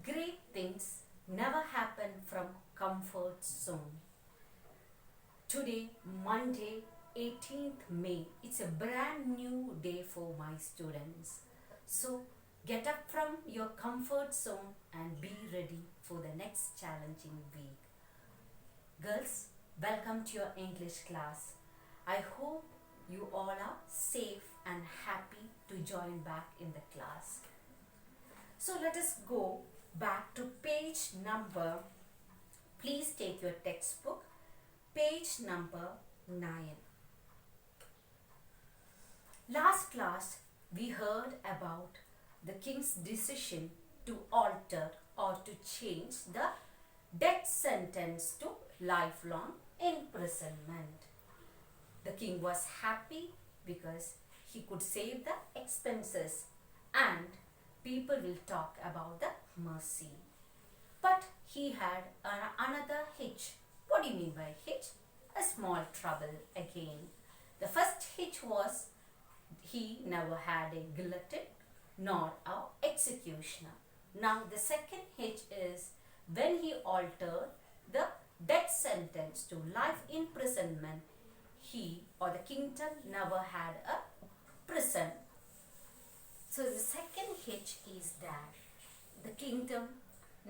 Great things never happen from comfort zone. Today, Monday, 18th May, it's a brand new day for my students. So, get up from your comfort zone and be ready for the next challenging week. Girls, welcome to your English class. I hope you all are safe and happy to join back in the class. So let us go back to page number, please take your textbook, page number 9. Last class we heard about the king's decision to alter or to change the death sentence to lifelong imprisonment. The king was happy because he could save the expenses and people will talk about the mercy. But he had another hitch. What do you mean by hitch? A small trouble again. The first hitch was he never had a guillotine nor an executioner. Now the second hitch is when he altered the death sentence to life imprisonment, he or the kingdom never had a prison. So the second hitch is that the kingdom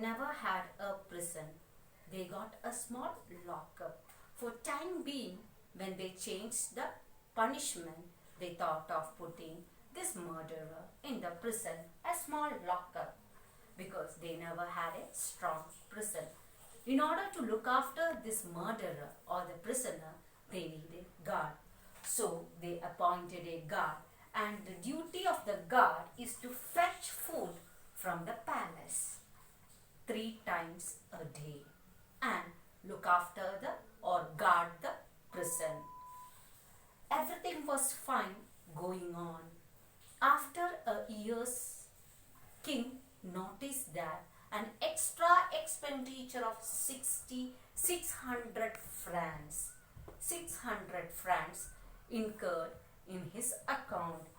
never had a prison. They got a small lockup. For time being, when they changed the punishment, they thought of putting this murderer in the prison, a small lockup, because they never had a strong prison. In order to look after this murderer or the prisoner, they needed guard. So they appointed a guard, and the duty of the guard is to fetch food from the palace 3 times a day and look after the or guard the prison. Everything was fine going on. After a year's, king noticed that an extra expenditure of 600 francs incurred in his account.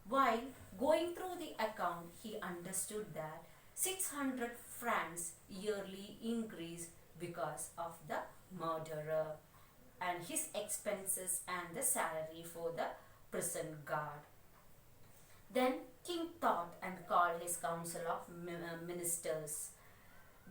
While going through the account, he understood that 600 francs yearly increase because of the murderer and his expenses and the salary for the prison guard. Then king thought and called his council of ministers.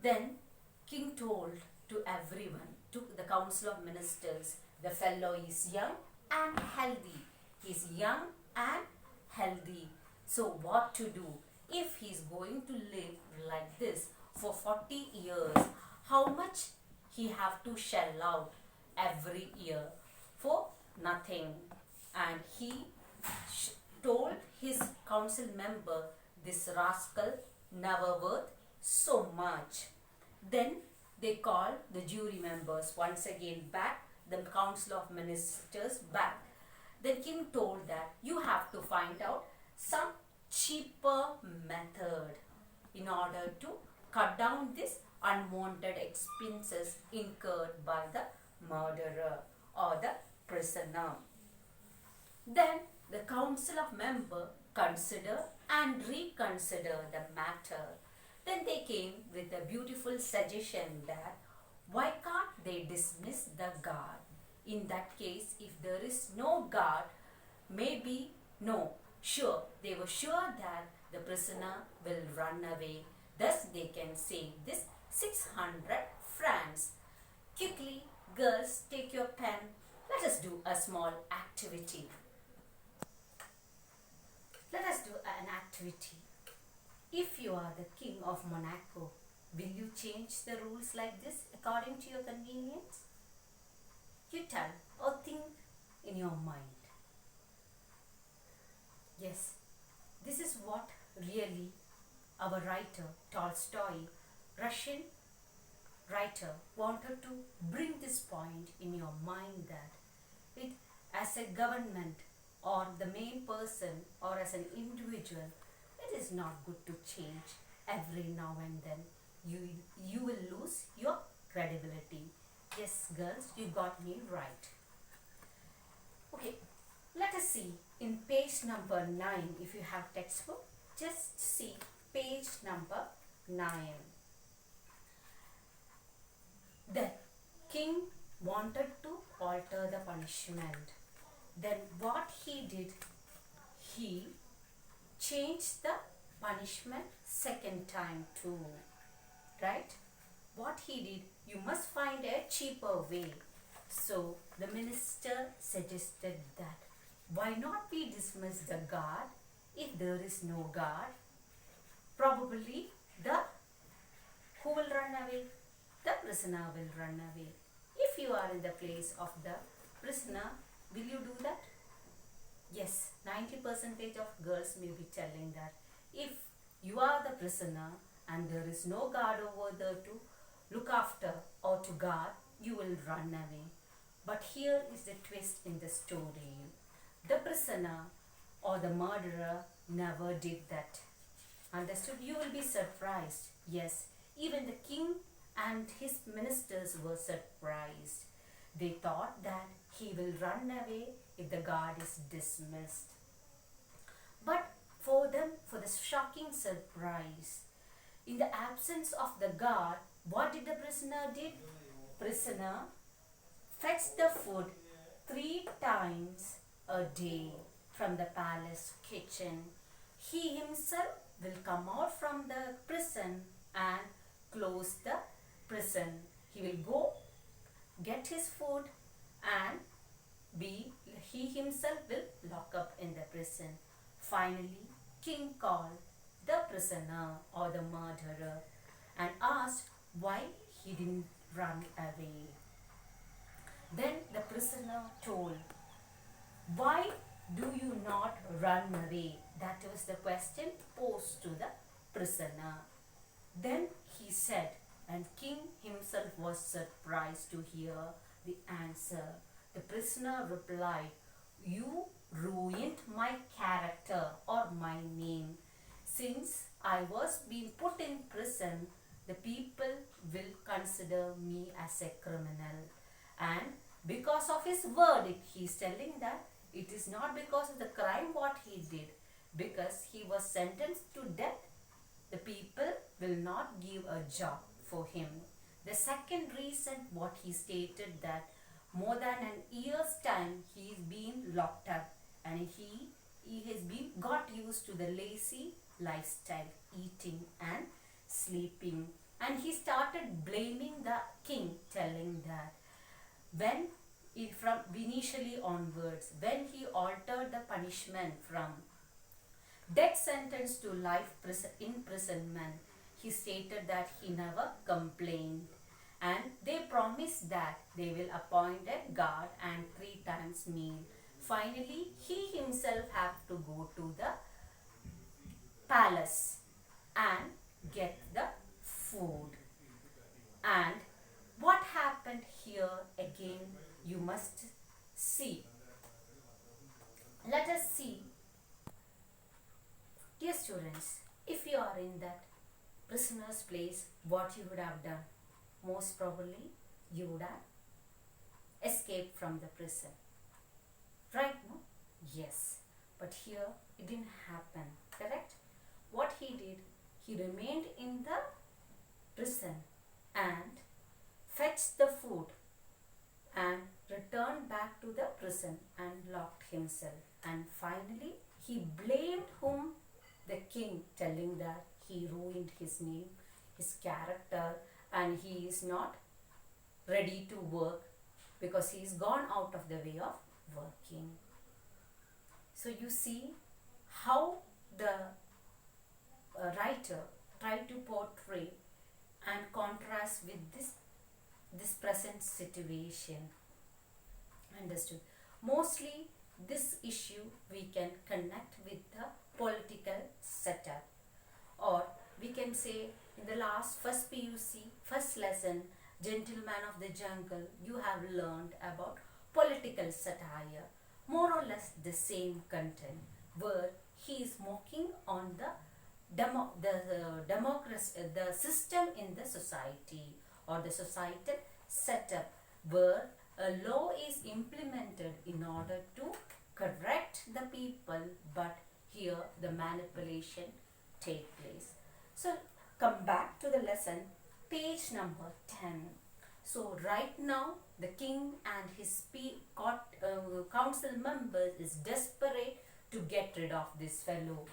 Then king told to everyone, to the council of ministers, the fellow is young and healthy. He is young and healthy. So what to do? If he is going to live like this for 40 years, how much he have to shell out every year? For nothing. And he told his council member, this rascal never worth so much. Then they called the jury members once again back, the council of ministers back. Then king told that you have to find out some cheaper method in order to cut down this unwanted expenses incurred by the murderer or the prisoner. Then the council of members consider and reconsider the matter. Then they came with a beautiful suggestion that why can't they dismiss the guard? In that case, if there is no guard, maybe they were sure that the prisoner will run away. Thus they can save this 600 francs. Quickly, girls, take your pen. Let us do a small activity. Let us do an activity. If you are the king of Monaco, will you change the rules like this according to your convenience? You tell or think in your mind. Yes, this is what really our writer Tolstoy, Russian writer, wanted to bring this point in your mind, that it as a government or the main person or as an individual, it is not good to change every now and then. You will lose your credibility. Yes, girls, you got me right. Okay, let us see in page number 9. If you have textbook, just see page number 9. The king wanted to alter the punishment. Then what he did, he changed the punishment second time too. Right? What he did, you must find a cheaper way. So the minister suggested that why not we dismiss the guard? If there is no guard, probably the who will run away? The prisoner will run away. If you are in the place of the prisoner, will you do that? Yes, 90% of girls may be telling that if you are the prisoner and there is no guard over there to look after or to guard, you will run away. But here is the twist in the story. The prisoner or the murderer never did that. Understood? You will be surprised. Yes, even the king and his ministers were surprised. They thought that he will run away if the guard is dismissed. But for them, for the shocking surprise, in the absence of the guard, what did the prisoner did? Prisoner fetched the food 3 times a day from the palace kitchen. He himself will come out from the prison and close the prison. He will go get his food and he himself will lock up in the prison. Finally, king called the prisoner or the murderer and asked why he didn't run away. Then the prisoner told, why do you not run away? That was the question posed to the prisoner. Then he said, and king himself was surprised to hear the answer. The prisoner replied, you ruined my character or my name. Since I was being put in prison, the people will consider me as a criminal. And because of his verdict, he is telling that it is not because of the crime what he did. Because he was sentenced to death, the people will not give a job for him. The second reason what he stated that more than an year's time he is being locked up and he has been got used to the lazy lifestyle, eating and sleeping, and he started blaming the king, telling that when from initially onwards, when he altered the punishment from death sentence to life imprisonment, he stated that he never complained, and they promised that they will appoint a guard and 3 times meal. Finally, he himself had to go to the palace and get the food. And what happened here again, you must see. Let us see. Dear students, if you are in that prisoner's place, what you would have done? Most probably, you would have escaped from the prison. Right, no? Yes. But here, it didn't happen. Correct? What he did, he remained in the prison and fetched the food and returned back to the prison and locked himself. And finally, he blamed whom? The king, telling that he ruined his name, his character, and he is not ready to work because he is gone out of the way of working. So you see how the writer tried to portray and contrast with this present situation. Understood? Mostly this issue we can connect with the political setup, or we can say in the last first PUC, first lesson, Gentleman of the Jungle, you have learned about political satire, more or less the same content, where he is mocking on the democracy, the system in the society or the societal setup, where a law is implemented in order to correct the people, but here the manipulation take place. So come back to the lesson, page number 10. So right now the king and his council members is desperate to get rid of this fellow.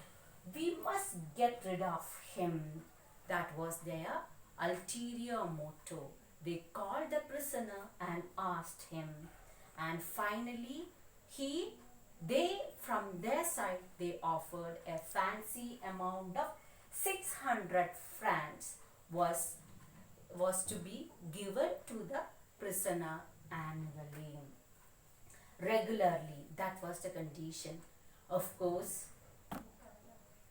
We must get rid of him. That was their ulterior motto. They called the prisoner and asked him, and finally they from their side they offered a fancy amount of 600 francs was to be given to the prisoner annually, regularly. That was the condition. Of course,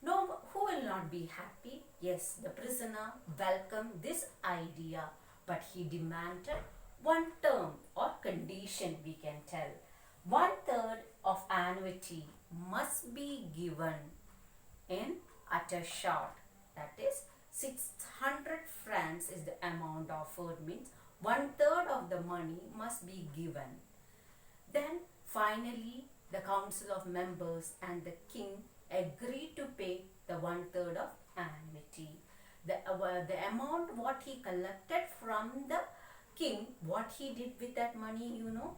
no, who will not be happy? Yes, the prisoner welcomed this idea, but he demanded one term or condition, we can tell. 1/3 of annuity must be given in at a shot. That is 600 francs is the amount offered, means 1/3 of the money must be given. Then finally the council of members and the king agreed to pay the 1/3 of annuity. The amount what he collected from the king, what he did with that money, you know?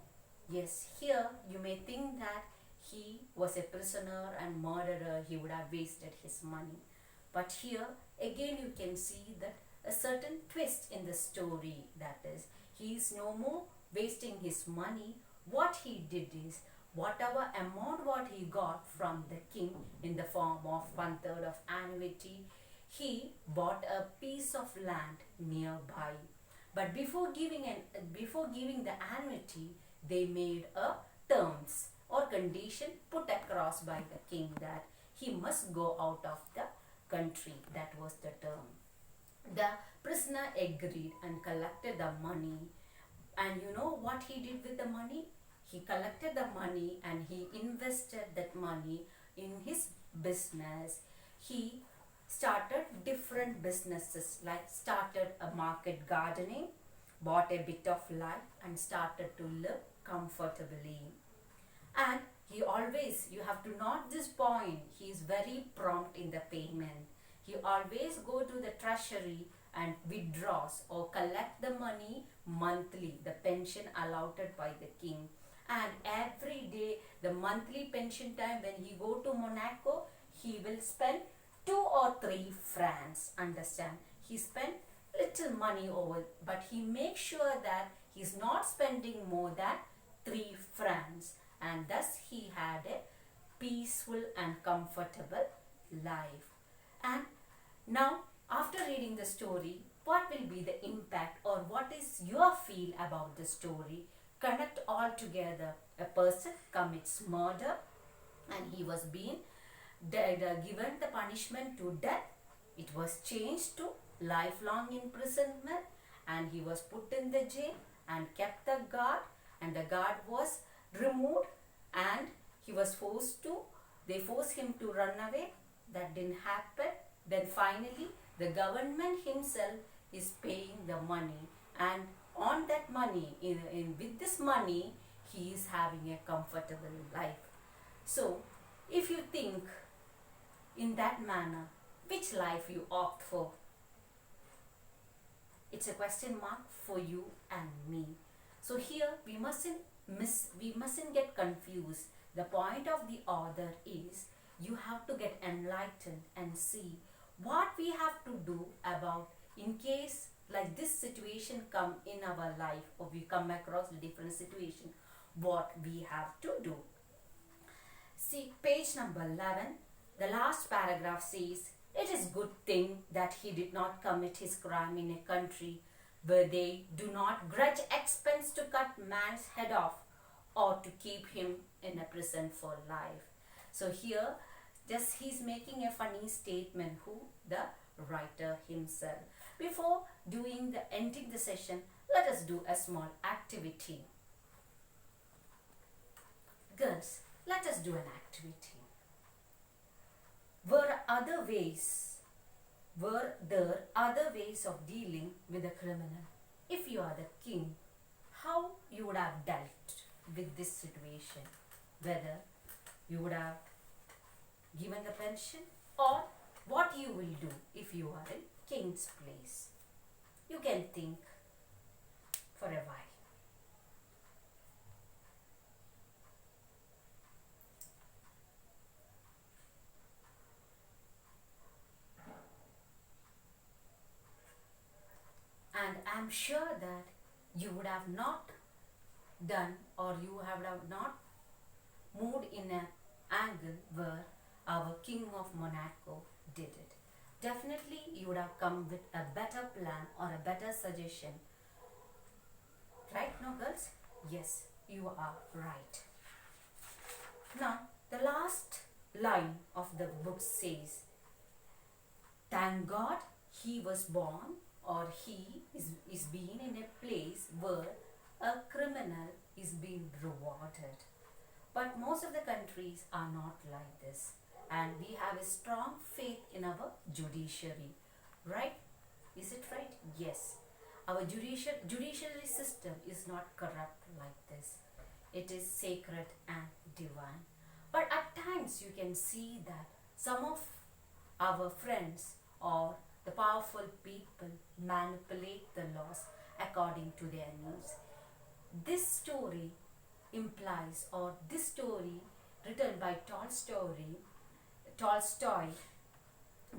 Yes, here you may think that he was a prisoner and murderer, he would have wasted his money. But here again you can see that a certain twist in the story, that is, he is no more wasting his money. What he did is, whatever amount what he got from the king in the form of 1/3 of annuity, he bought a piece of land nearby. But before giving the annuity, they made a terms or condition put across by the king that he must go out of the country. That was the term. The prisoner agreed and collected the money. And you know what he did with the money? He collected the money and he invested that money in his business. He started different businesses, like started a market gardening, bought a bit of land and started to live comfortably. And he always, you have to note this point, he is very prompt in the payment. He always go to the treasury and withdraws or collect the money monthly, the pension allotted by the king. And every day, the monthly pension time, when he go to Monaco, he will spend 2 or 3 francs. Understand? He spent little money over, but he makes sure that he's not spending more than 3 francs, and thus he had a peaceful and comfortable life. And now, after reading the story, what will be the impact or what is your feel about the story? Connect all together. A person commits murder and he was being given the punishment to death. It was changed to lifelong imprisonment and he was put in the jail and kept the guard, and the guard was removed and he was they forced him to run away. That didn't happen. Then finally the government himself is paying the money, and on that money, with this money, he is having a comfortable life. So if you think in that manner, which life you opt for? It's a question mark for you and me. So here we mustn't get confused. The point of the author is you have to get enlightened and see what we have to do about, in case like this situation come in our life or we come across a different situation, what we have to do. See page number 11, the last paragraph says, it is good thing that he did not commit his crime in a country where they do not grudge expense to cut man's head off or to keep him in a prison for life. So here just he's making a funny statement, who? The writer himself. Before ending the session, let us do a small activity. Girls, let us do an activity. Were there other ways of dealing with a criminal? If you are the king, how you would have dealt with this situation? Whether you would have given the pension, or what you will do if you are in king's place? You can think for a while. And I'm sure that you would have not done, or you have not moved in an angle where our King of Monaco did it. Definitely you would have come with a better plan or a better suggestion. Right now, girls? Yes, you are right. Now, the last line of the book says, thank God he was born, or he is being in a place where a criminal is being rewarded. But most of the countries are not like this, and we have a strong faith in our judiciary, right? Is it right? Yes. Our judiciary system is not corrupt like this. It is sacred and divine. But at times you can see that some of our friends or the powerful people manipulate the laws according to their needs. This story implies, or this story written by Tolstoy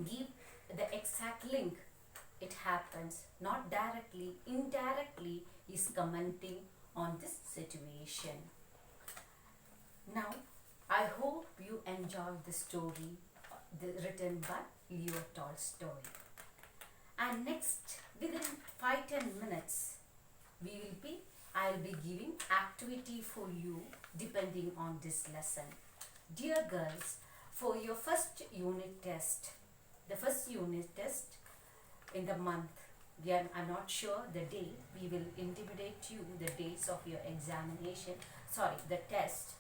give the exact link. It happens not directly, indirectly is commenting on this situation. Now, I hope you enjoyed the story written by Leo Tolstoy. And next, within 5-10 minutes, I'll be giving activity for you depending on this lesson. Dear girls, for your first unit test, the first unit test in the month, I'm not sure the date, we will intimidate you the dates of your examination, the test.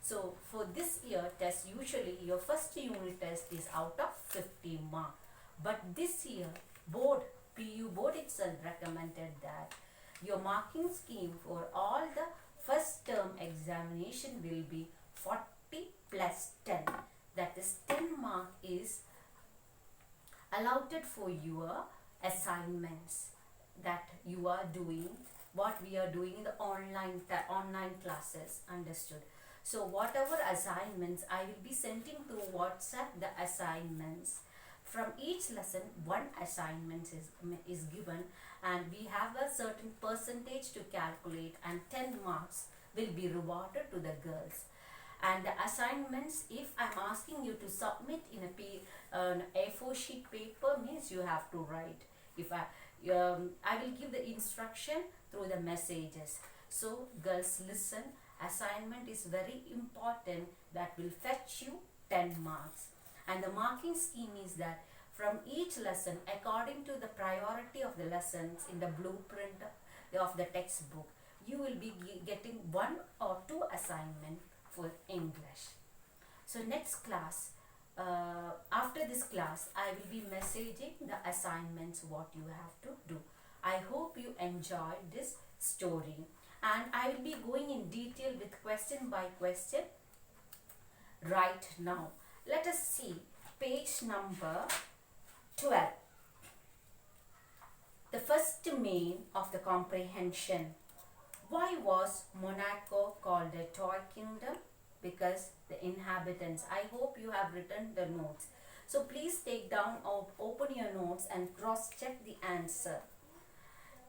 So for this year test, usually your first unit test is out of 50 marks. But this year, PU board itself recommended that your marking scheme for all the first term examination will be 40 plus 10. That is 10 mark is allotted for your assignments that you are doing, what we are doing in the online classes. Understood? So whatever assignments, I will be sending through WhatsApp the assignments. From each lesson, one assignment is given, and we have a certain percentage to calculate, and 10 marks will be rewarded to the girls. And the assignments, if I'm asking you to submit in an A4 sheet paper, means you have to write. If I will give the instruction through the messages. So girls, listen, assignment is very important, that will fetch you 10 marks. And the marking scheme is that from each lesson, according to the priority of the lessons in the blueprint of the textbook, you will be getting 1 or 2 assignments for English. So next class, after this class, I will be messaging the assignments what you have to do. I hope you enjoyed this story, and I will be going in detail with question by question right now. Let us see page number 12. The first domain of the comprehension. Why was Monaco called a toy kingdom? Because the inhabitants. I hope you have written the notes. So please take down or open your notes and cross-check the answer.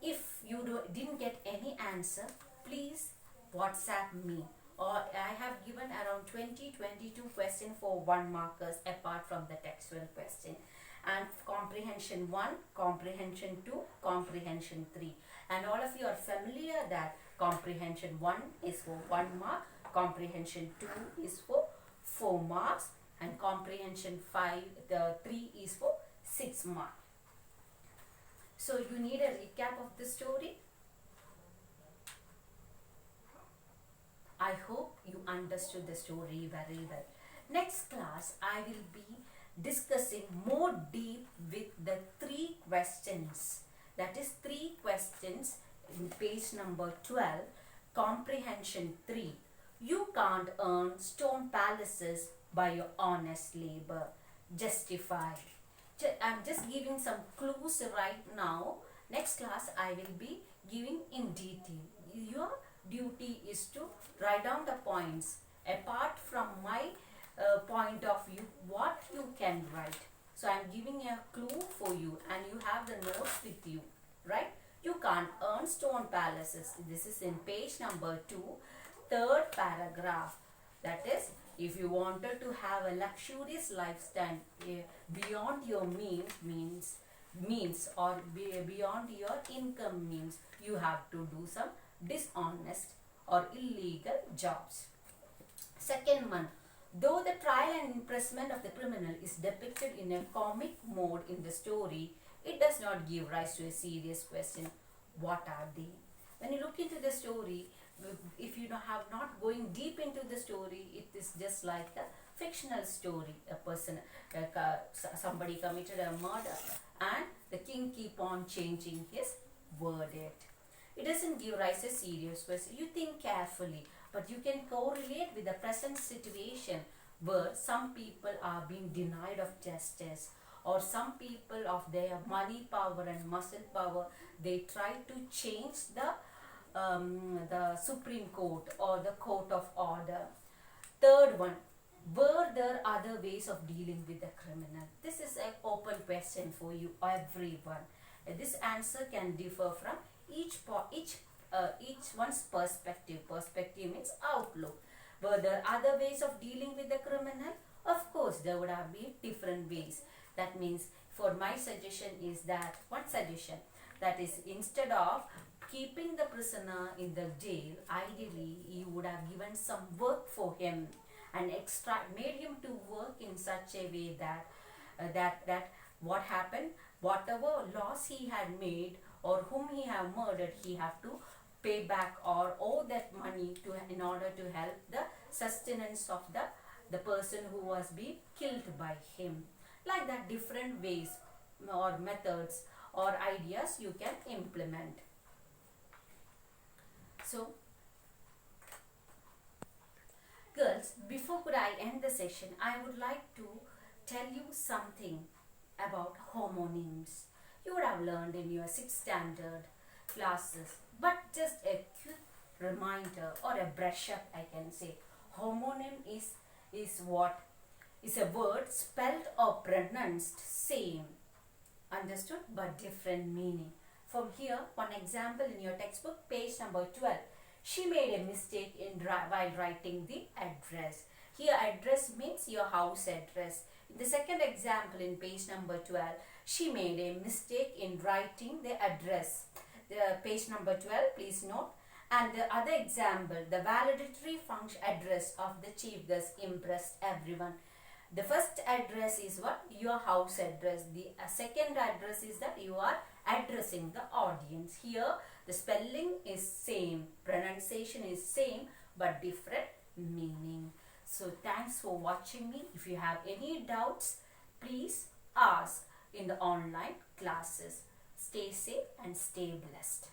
If you didn't get any answer, please WhatsApp me. Or I have given around 20-22 questions for 1 markers apart from the textual question. And comprehension 1, comprehension 2, comprehension 3. And all of you are familiar that comprehension 1 is for 1 mark, comprehension 2 is for 4 marks, and comprehension 3 is for 6 marks. So you need a recap of the story. I hope you understood the story very well. Next class, I will be discussing more deep with the 3 questions. That is 3 questions in page number 12, comprehension 3. You can't earn stone palaces by your honest labor. Justify. I'm just giving some clues right now. Next class I will be giving in detail. Your duty is to write down the points. Apart from my point of view, what you can write. So I'm giving a clue for you, and you have the notes with you, right? You can't earn stone palaces. This is in page number 2, third paragraph. That is, if you wanted to have a luxurious lifestyle beyond your means or beyond your income means, you have to do some dishonest or illegal jobs. Second one, though the trial and imprisonment of the criminal is depicted in a comic mode in the story, it does not give rise to a serious question. What are they? When you look into the story, if you have not going deep into the story, it is just like a fictional story. A person, somebody committed a murder, and the king keep on changing his verdict. It doesn't give rise to a serious question. You think carefully, but you can correlate with the present situation where some people are being denied of justice, or some people of their money power and muscle power, they try to change the Supreme Court or the court of order. Third one, were there other ways of dealing with the criminal? This is an open question for you, everyone. This answer can differ from each one's perspective. Perspective means outlook. Were there other ways of dealing with the criminal? Of course, there would have been different ways. That means, for my suggestion is that, one suggestion, that is, instead of keeping the prisoner in the jail, ideally you would have given some work for him and made him to work in such a way that that what happened, whatever loss he had made or whom he have murdered, he have to pay back or owe that money to, in order to help the sustenance of the person who was being killed by him. Like that, different ways or methods or ideas you can implement. So, girls, before could I end the session, I would like to tell you something about homonyms. You would have learned in your 6th standard classes, but just a quick reminder or a brush up, I can say. Homonym is what? Is a word spelled or pronounced same, understood, but different meaning. From here, one example in your textbook, page number 12. She made a mistake while writing the address. Here, address means your house address. In the second example in page number 12, she made a mistake in writing the address. The page number 12, please note. And the other example, the valedictory function address of the chief guest impressed everyone. The first address is what? Your house address. The second address is that you are addressing the audience. Here the spelling is same, pronunciation is same, but different meaning. So thanks for watching me. If you have any doubts, please ask in the online classes. Stay safe and stay blessed.